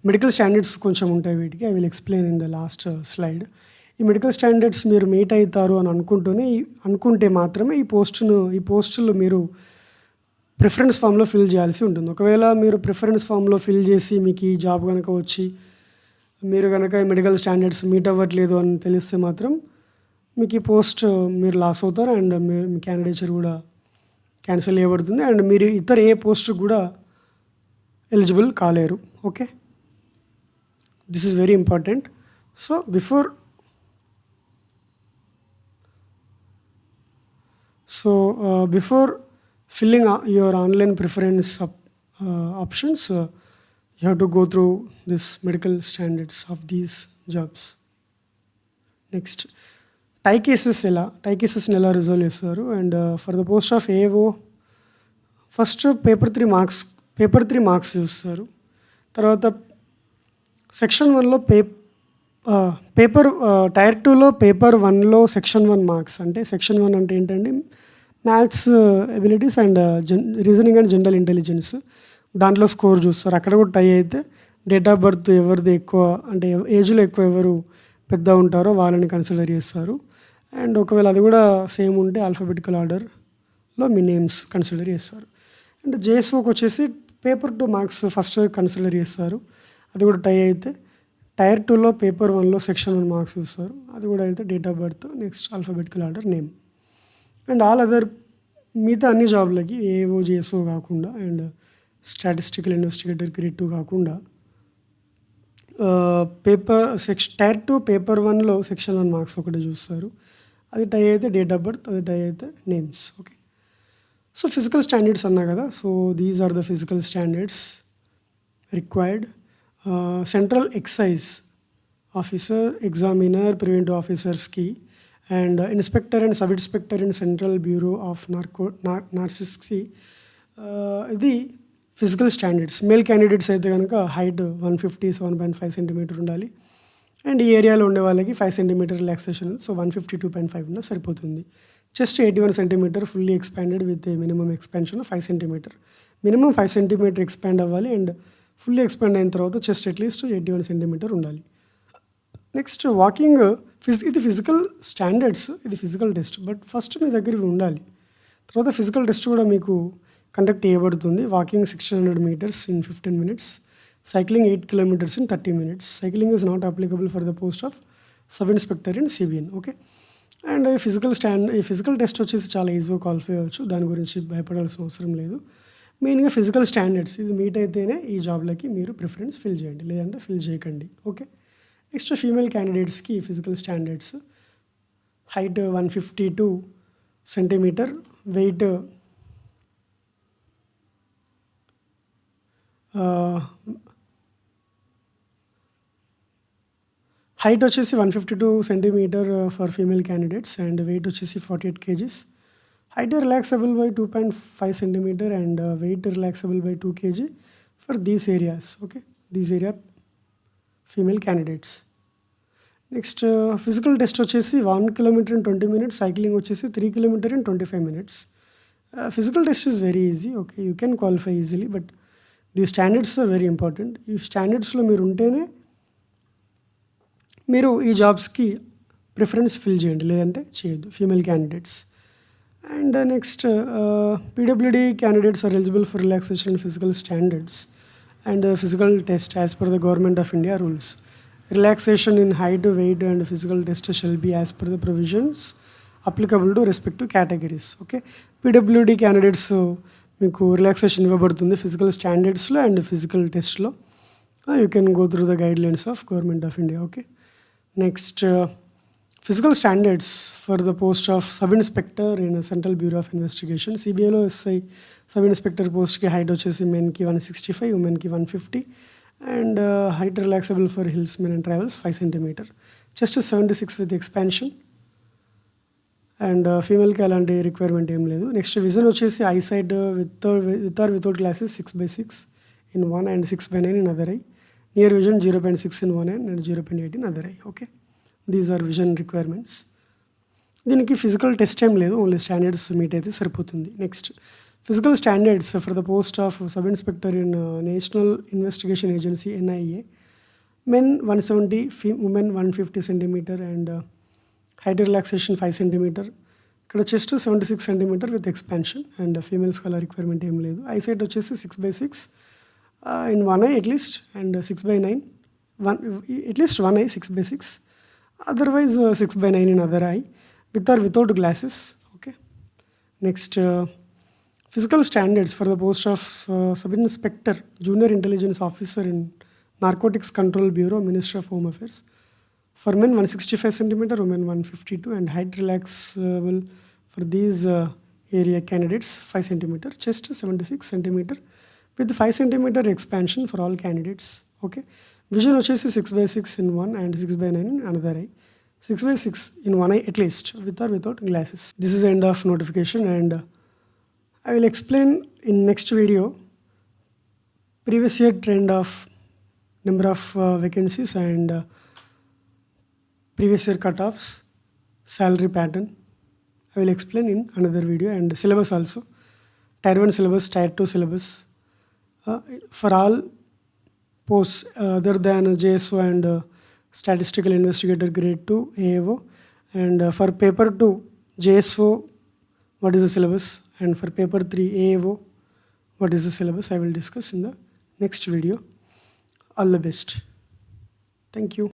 medical standards కొంచెం ఉంటాయి వీటికి. I will explain in the last slide. ఈ medical standards మీరు meet అవుతారు అని అనుకుంటే మాత్రమే ఈ పోస్టులు మీరు ప్రిఫరెన్స్ ఫామ్లో ఫిల్ చేయాల్సి ఉంటుంది. ఒకవేళ మీరు ప్రిఫరెన్స్ ఫామ్లో ఫిల్ చేసి మీకు ఈ జాబ్ కనుక వచ్చి మీరు కనుక ఈ మెడికల్ స్టాండర్డ్స్ మీట్ అవ్వట్లేదు అని తెలిస్తే మాత్రం మీకు ఈ పోస్ట్ మీరు లాస్ అవుతారు. అండ్ మీ క్యాండిడేచర్ కూడా క్యాన్సిల్ చేయబడుతుంది. అండ్ మీరు ఇతర ఏ పోస్ట్ కూడా ఎలిజిబుల్ కాలేరు. Okay, this is very important. So before filling your online preference options, you have to go through this medical standards of these jobs. Next, టై కేసెస్ని ఎలా resolve చేస్తారు. And for the post of AO first paper 3 marks చూస్తారు. తర్వాత section 1లో paper Tier 2లో paper 1లో section 1 marks. అంటే section 1 అంటే ఏంటంటే maths abilities and reasoning and general intelligence, దాంట్లో స్కోర్ చూస్తారు. అక్కడ కూడా టై అయితే డేట్ ఆఫ్ బర్త్ ఎవరిది ఎక్కువ అంటే ఏజ్లో ఎక్కువ ఎవరు పెద్ద ఉంటారో వాళ్ళని కన్సిడర్ చేస్తారు. అండ్ ఒకవేళ అది కూడా సేమ్ ఉంటే ఆల్ఫాబెటికల్ ఆర్డర్లో మీ నేమ్స్ కన్సిడర్ చేస్తారు. అండ్ JSOకి వచ్చేసి పేపర్ 2 మార్క్స్ ఫస్ట్ కన్సిడర్ చేస్తారు. అది కూడా టై అయితే Tier 2లో పేపర్ 1లో సెక్షన్ 1 మార్క్స్ చూస్తారు. అది కూడా అయితే date of birth, next alphabetical order, name. And all other మిగతా అన్ని జాబ్లకి AO JSO కాకుండా అండ్ స్టాటిస్టికల్ ఇన్వెస్టిగేటర్ గ్రేడ్ 2 కాకుండా Tier 2 పేపర్ 1లో సెక్షన్ 1 మార్క్స్ ఒకటి చూస్తారు. అది టై అయితే డేట్ ఆఫ్ బర్త్, అది టై అయితే names. Okay, so physical standards అన్నా కదా. So these are the physical standards required. Central excise officer, examiner, preventive ఆఫీసర్స్కి and inspector and sub inspector in central bureau of narcotics. ఇది physical standards. Male candidates అయితే కనుక height 157.5 centimetre ఉండాలి. And ఈ ఏరియాలో ఉండే వాళ్ళకి 5 సెంటీమీటర్ రిలాక్సేషన్, సో 152.5 ఉన్నా సరిపోతుంది. Chest 81 centimetre fully expanded with minimum expansion 5 centimetre. Minimum 5 centimetre expand అవ్వాలి అండ్ ఫుల్లీ ఎక్స్పాండ్ అయిన తర్వాత చెస్ట్ అట్లీస్ట్ 81 సెంటీమీటర్ ఉండాలి. నెక్స్ట్ వాకింగ్ ఇది ఫిజికల్ స్టాండర్డ్స్, ఇది ఫిజికల్ టెస్ట్. బట్ ఫస్ట్ మీ దగ్గర ఇవి ఉండాలి. తర్వాత ఫిజికల్ టెస్ట్ కూడా మీకు కండక్ట్ చేయబడుతుంది. Walking 600 meters in 15 minutes, cycling 8 kilometers in 30 minutes. Cycling is not applicable for the post of sub inspector in CBN. Okay. And ఈ ఫిజికల్ టెస్ట్ వచ్చేసి చాలా ఈజీగా క్వాలిఫై అవ్వచ్చు, దాని గురించి భయపడాల్సిన అవసరం లేదు. మెయిన్గా ఫిజికల్ స్టాండర్డ్స్ ఇది మీట్ అయితేనే ఈ జాబ్లకి మీరు ప్రిఫరెన్స్ ఫిల్ చేయండి, లేదంటే ఫిల్ చేయకండి. ఓకే. నెక్స్ట్ ఫీమేల్ క్యాండిడేట్స్కి physical standards height 152 centimetre, weight height వచ్చేసి 152 centimetre for female candidates and weight వచ్చేసి 48 kgs. Height relaxable by 2.5 centimetre and weight relaxable by 2 kg for these areas. Okay, these area female candidates. Next physical test వచ్చేసి 1 kilometer in 20 minutes, cycling వచ్చేసి 3 kilometer in 25 minutes. Physical test is very easy. Okay, you can qualify easily, but the standards are very important. ఈ స్టాండర్డ్స్లో మీరు ఉంటేనే మీరు ఈ జాబ్స్కి preference fill చేయండి, లేదంటే చేయొద్దు female candidates. And next PWD candidates are eligible for relaxation and physical standards and physical test as per the government of India rules. Relaxation in height, weight and physical test shall be as per the provisions applicable to respective categories. Okay, PWD candidates మీకు రిలాక్సేషన్ ఇవ్వబడుతుంది physical స్టాండర్డ్స్లో and physical టెస్ట్లో. You can go through the guidelines of government of India. Okay. Next physical standards for the post of sub inspector in central bureau of investigation. సిబిఐలో SI sub inspector పోస్ట్కి height వచ్చేసి మెన్కి 165, ఉమెన్కి 150 and height relaxable for hills men and travels 5 centimeter. Chest 76 with expansion and ఫీమేల్కి అలాంటి requirement ఏం లేదు. Next vision వచ్చేసి eyesight with or without glasses 6/6 in one and 6/9 in other eye. Near vision 0.6 in one eye and 0.8 in other eye. Okay, these are vision requirements. దీనికి physical test ఏం లేదు, only standards meet అయితే సరిపోతుంది. Next physical standards for the post of sub inspector in national investigation agency NIA. Men 170, women 150 centimeter and height relaxation 5 centimeter. ఇక్కడ chest 76 centimeter with expansion and females colour requirement ఏం లేదు. Eyesight వచ్చేసి 6/6 in one eye at least and 6/9, at least one eye 6/6, otherwise 6/9 in other eye with or without glasses. Okay. Next physical standards for the post of sub inspector junior intelligence officer in narcotics control bureau, ministry of home affairs. For men 165 centimeter, women 152 and height relaxable for these area candidates 5 centimeter. Chest 76 centimeter with 5 centimeter expansion for all candidates. Okay. Vision వచ్చేసి 6/6 in one and 6/9 in another eye. 6/6 in one eye at least with or without glasses. This is the end of notification and I will explain in next video previous year trend of number of vacancies and previous year cutoffs, salary pattern. I will explain in another video and syllabus also. Tier 1 syllabus, Tier 2 syllabus. For all posts other than JSO and statistical investigator grade 2 AAO and for paper 2 JSO what is the syllabus and for paper 3 AAO what is the syllabus I will discuss in the next video. All the best. Thank you.